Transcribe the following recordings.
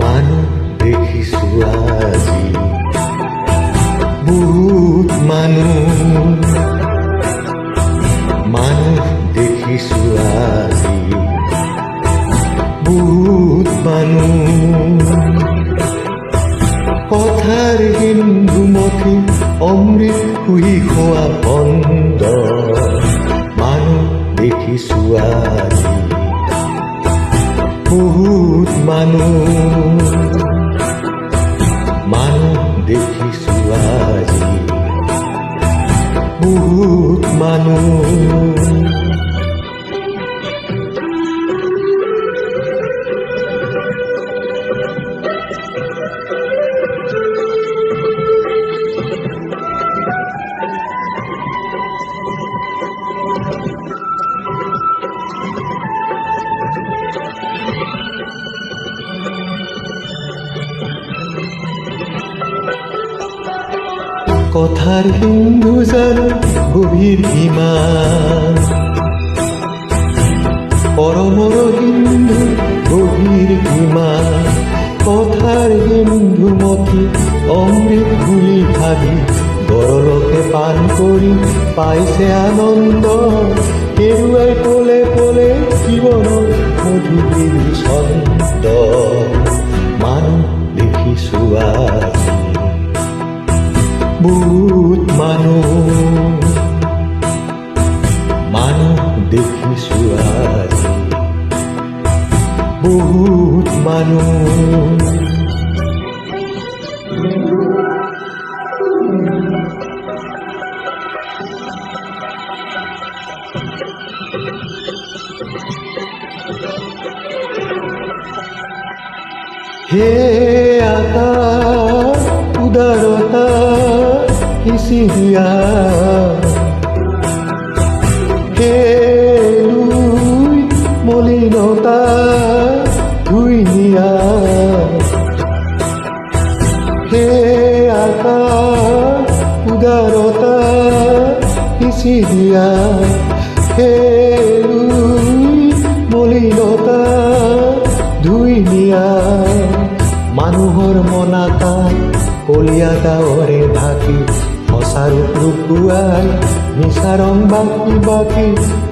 মানুহ দেখিছো আজি বহুত মানুহ দেখিছো আজি বহুত কথাৰ হিন্দুমতী অমৃত শুই খোৱা বন্ধ মানুহ দেখিছো আজি বহুত মানুহ দেখিছো আজি বহুত কথার হিন্দু জানো গভীর ইমান পরমর হিন্দু গভীর ইমান কথার হিন্দু মতি অমৃত ভুলি ভাবি বড়লোকে পান করি পাইছে আনন্দ কেৰুৱাই পলে পলে জীৱনৰ মধুৰ ছন্দ মানুহ দেখিছো আজি বহুত মানুহ দেখিছো আজি বহুত হে আকাশ উদারতা সিঁচি দিয়া হে দুই মলিনতা ধুই নিয়া হে আকাশ উদারতা সিঁচি দিয়া হে দুই মলিনতা ধুই নিয়া মানুহৰ মনাকা কলিয়া ডাৱৰে ঢাকি সঁচা ৰূপ লুকুৱাই মিছা ৰং বাকি বাকি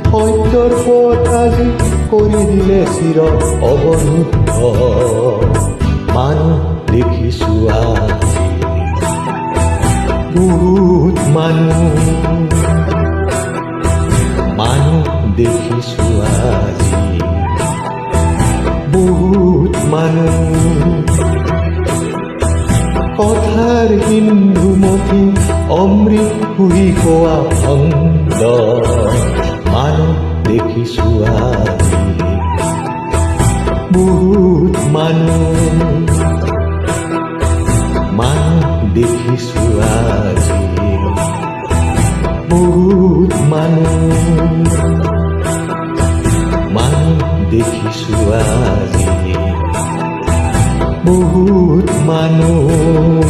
সত্যৰ পথ আজি কৰি দিলে চিৰ অৱৰুদ্ধ মানুহ দেখিছো আজি বহুত মানুহ দেখিছো আজি বহুত কথাৰ হিন্দুমতী অমৃত শুই খোৱা ভণ্ড মানুহ দেখিছো আজি বহুত মানুহ দেখিছো আজি বহুত মানুহ দেখিছো আজি বহুত মানুহ